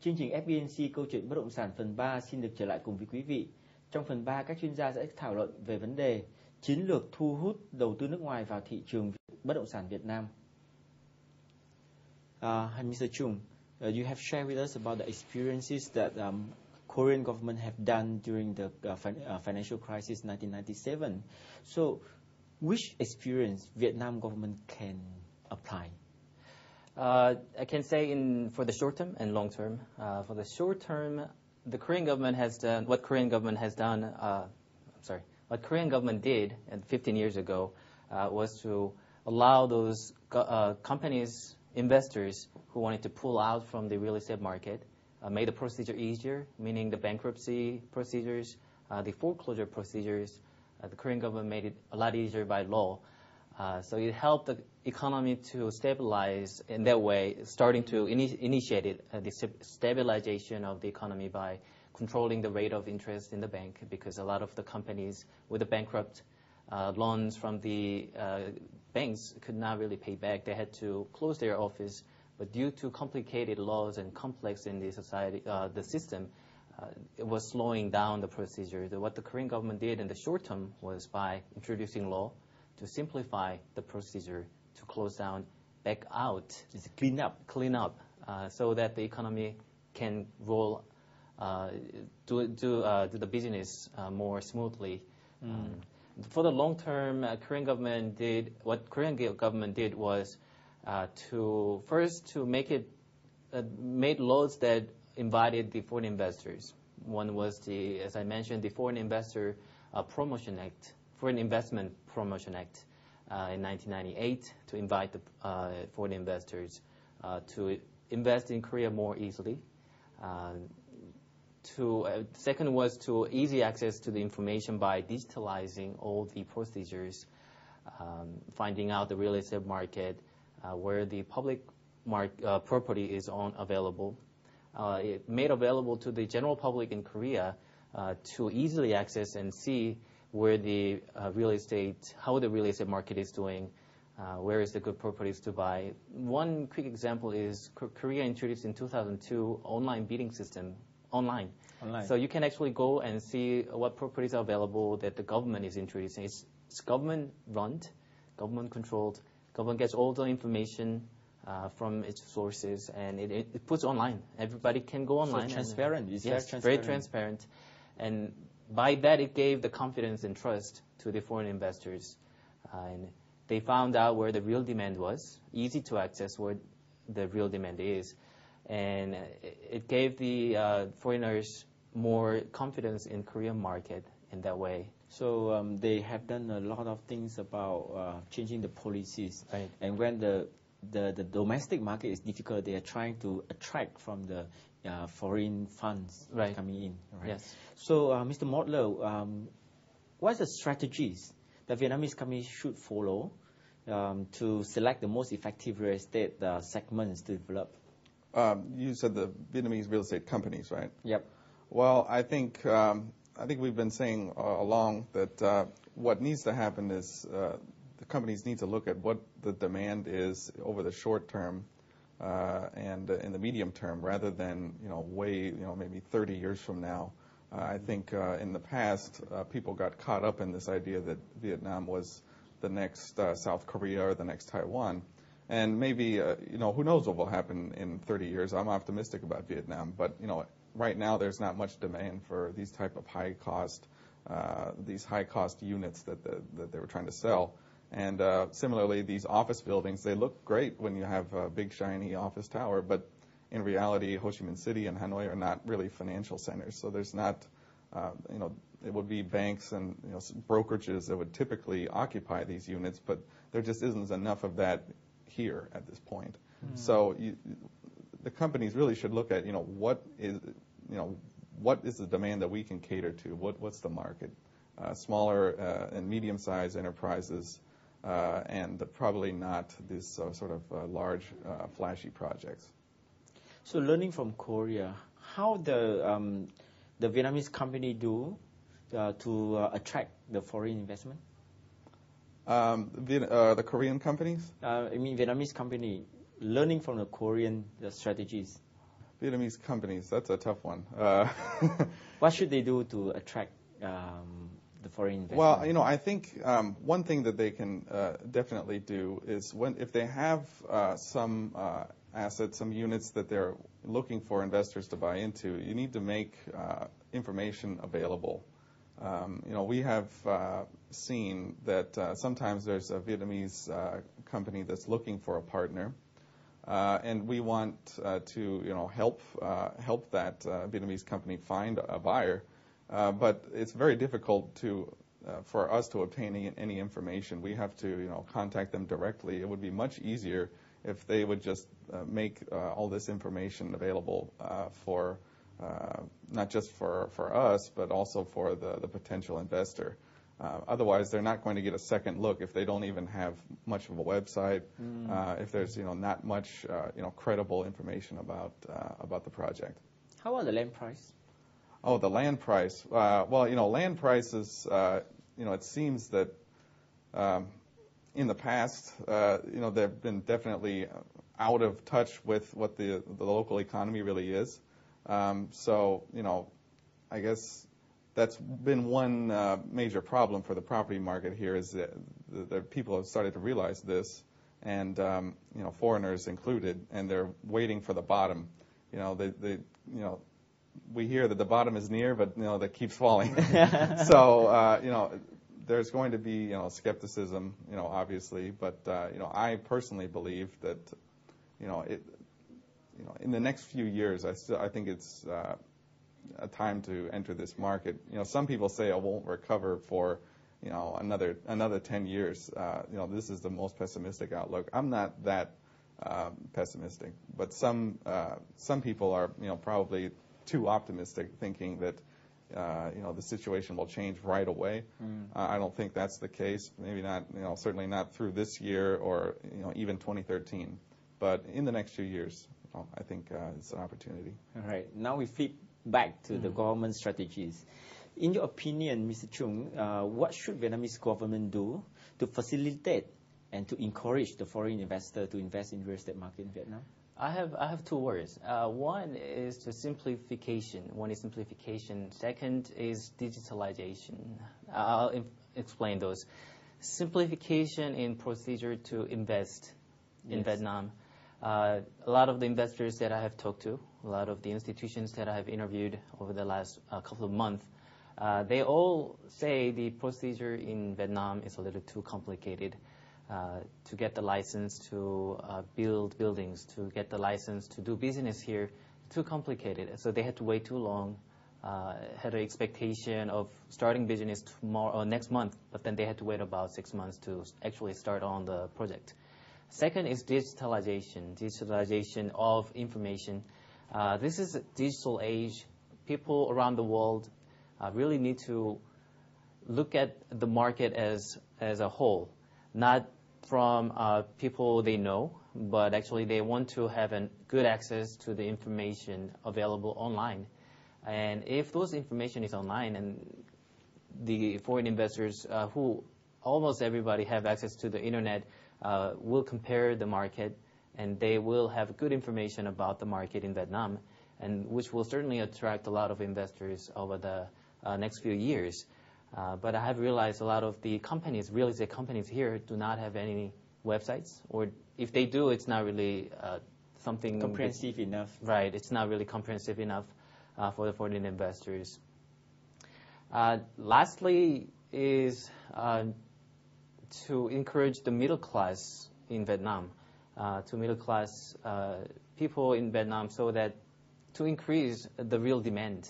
Chương trình FBNC câu chuyện bất động sản phần 3 xin được trở lại cùng với quý vị. Trong phần 3, các chuyên gia sẽ thảo luận về vấn đề chiến lược thu hút đầu tư nước ngoài vào thị trường bất động sản Việt Nam. Mr. Chung, you have shared with us about the experiences that Korean government have done during the financial crisis 1997. So, which experience Vietnam government can apply? I can say for the short term and long term. For the short term, the Korean government has done what Korean government has done. What Korean government did 15 years ago was to allow those companies, investors who wanted to pull out from the real estate market, made the procedure easier, meaning the bankruptcy procedures, the foreclosure procedures. The Korean government made it a lot easier by law. So it helped the economy to stabilize in that way, starting to initiate the stabilization of the economy by controlling the rate of interest in the bank, because a lot of the companies with the bankrupt loans from the banks could not really pay back. They had to close their office. But due to complicated laws and complex in the society, the system, it was slowing down the procedure. What the Korean government did in the short term was by introducing law to simplify the procedure, to close down, back out, just clean up, so that the economy can roll, do the business more smoothly. For the long term, Korean government did was to made laws that invited the foreign investors. One was as I mentioned, the Foreign Investment Promotion Act in 1998 to invite the foreign investors to invest in Korea more easily. Second was to easy access to the information by digitalizing all the procedures, finding out the real estate market, where the public property is available. It made available to the general public in Korea to easily access and see where the how the real estate market is doing, where is the good properties to buy. One quick example is Korea introduced in 2002 online bidding system online. So you can actually go and see what properties are available that the government is introducing. It's government run, government controlled. Government gets all the information from its sources, and it puts online. Everybody can go online. So transparent. Yes, very transparent. And by that, it gave the confidence and trust to the foreign investors. And they found out where the real demand was, easy to access where the real demand is. And it gave the foreigners more confidence in Korean market in that way. So they have done a lot of things about changing the policies. Right. And when the domestic market is difficult, they are trying to attract from the foreign funds coming in. Right? Yes. So, Mr. Modler, what are the strategies that Vietnamese companies should follow to select the most effective real estate segments to develop? You said the Vietnamese real estate companies, right? Yep. Well, I think we've been saying along that what needs to happen is the companies need to look at what the demand is over the short term and in the medium term, rather than maybe 30 years from now. I think in the past people got caught up in this idea that Vietnam was the next South Korea or the next Taiwan, and maybe who knows what will happen in 30 years. I'm optimistic about Vietnam, but right now there's not much demand for these type of high cost units that they were trying to sell. And similarly, these office buildings, they look great when you have a big shiny office tower, but in reality, Ho Chi Minh City and Hanoi are not really financial centers. So there's not, it would be banks and brokerages that would typically occupy these units, but there just isn't enough of that here at this point. So the companies really should look at what is the demand that we can cater to? What's the market? Smaller and medium-sized enterprises, and probably not this sort of large, flashy projects. So, learning from Korea, how the Vietnamese company do to attract the foreign investment? The Korean companies? Vietnamese company learning from the Korean strategies. Vietnamese companies, that's a tough one. What should they do to attract the foreign investment? Well, I think one thing that they can definitely do is if they have some assets, some units that they're looking for investors to buy into, you need to make information available. We have seen that sometimes there's a Vietnamese company that's looking for a partner, and we want to help that Vietnamese company find a buyer. But it's very difficult for us to obtain any information. We have to contact them directly. It would be much easier if they would just make all this information available for not just for us, but also for the potential investor. Otherwise, they're not going to get a second look if they don't even have much of a website, if there's not much credible information about the project. How about the land price? Oh, the land price. Well, land prices, it seems that in the past, they've been definitely out of touch with what the local economy really is. So, I guess that's been one major problem for the property market here is that the people have started to realize this, and, foreigners included, and they're waiting for the bottom. We hear that the bottom is near, but that keeps falling. So there's going to be skepticism, obviously, but I personally believe that in the next few years, I think it's a time to enter this market. Some people say it won't recover for another 10 years. This is the most pessimistic outlook. I'm not that pessimistic, but some people are probably too optimistic, thinking that the situation will change right away. I don't think that's the case. Maybe not. Certainly not through this year or even 2013. But in the next few years, I think it's an opportunity. All right. Now we flip back to the government strategies. In your opinion, Mr. Chung, what should Vietnamese government do to facilitate and to encourage the foreign investor to invest in real estate market in Vietnam? I have two words. One is the simplification. One is simplification. Second is digitalization. I'll explain those. Simplification in procedure to invest in Vietnam. A lot of the investors that I have talked to, a lot of the institutions that I have interviewed over the last couple of months, they all say the procedure in Vietnam is a little too complicated. To get the license to build buildings, to get the license to do business here, too complicated. So they had to wait too long, had an expectation of starting business tomorrow or next month, but then they had to wait about 6 months to actually start on the project. Second is digitalization of information. This is a digital age. People around the world really need to look at the market as a whole, not from people they know, but actually they want to have good access to the information available online. And if those information is online, and the foreign investors, who almost everybody have access to the internet, will compare the market, and they will have good information about the market in Vietnam, and which will certainly attract a lot of investors over the next few years. But I have realized a lot of the companies, real estate companies here, do not have any websites, or if they do, it's not really something comprehensive enough. Right, it's not really comprehensive enough for the foreign investors. Lastly is to encourage the middle class in Vietnam, to middle class people in Vietnam, so that to increase the real demand,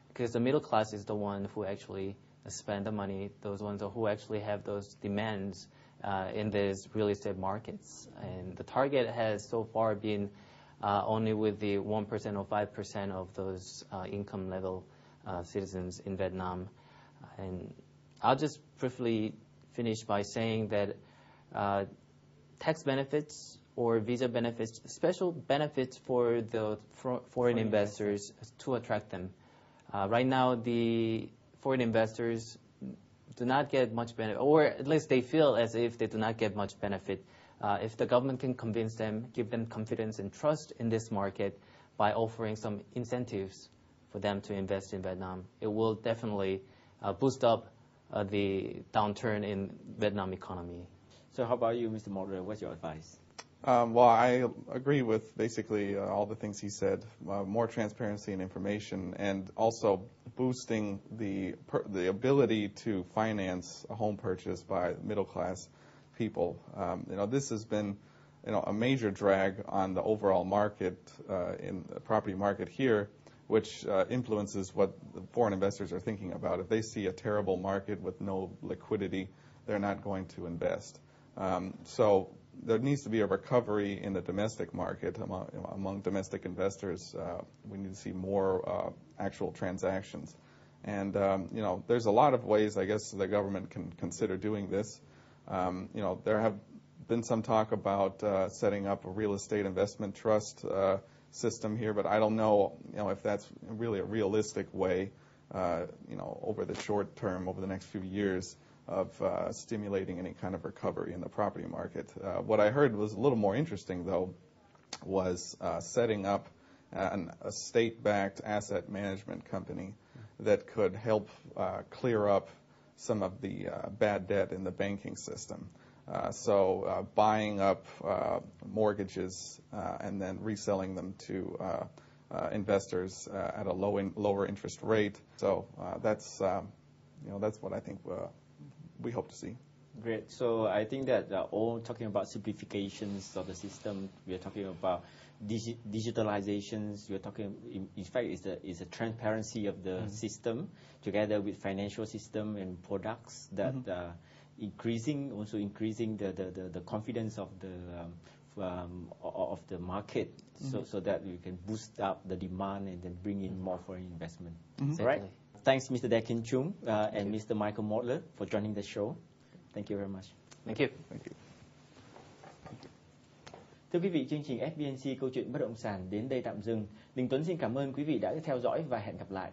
because the middle class is the one who actually spend the money, those ones who actually have those demands in these real estate markets. And the target has so far been only with the 1% or 5% of those income level citizens in Vietnam. And I'll just briefly finish by saying that tax benefits or visa benefits, special benefits for the foreign investors to attract them. Right now, the foreign investors do not get much benefit, or at least they feel as if they do not get much benefit. If the government can convince them, give them confidence and trust in this market, by offering some incentives for them to invest in Vietnam, it will definitely boost up the downturn in Vietnam economy. So how about you, Mr. Modler? What's your advice? Well, I agree with basically all the things he said. More transparency and information, and also boosting the ability to finance a home purchase by middle-class people. This has been a major drag on the overall market, in the property market here, which influences what the foreign investors are thinking about. If they see a terrible market with no liquidity, they're not going to invest. So there needs to be a recovery in the domestic market among domestic investors. We need to see more actual transactions. And, there's a lot of ways, I guess, the government can consider doing this. There have been some talk about setting up a real estate investment trust system here, but I don't know, if that's really a realistic way, over the short term, over the next few years, of stimulating any kind of recovery in the property market. What I heard was a little more interesting, though, was setting up a state-backed asset management company that could help clear up some of the bad debt in the banking system. So buying up mortgages and then reselling them to investors at a lower interest rate. So that's what I think we hope to see. Great. So I think that all talking about simplifications of the system, we are talking about digitalizations. We are talking, in fact, is a transparency of the system together with financial system and products that increasing the confidence of the market, so that we can boost up the demand and then bring in more foreign investment. Right. Thanks, Mr. Daekeun Chung and Mr. Michael Modler for joining the show. Thank you very much. Thank you. Thank you. Thưa quý vị, chương trình FBNC câu chuyện bất động sản đến đây tạm dừng. Đình Tuấn xin cảm ơn quý vị đã theo dõi và hẹn gặp lại.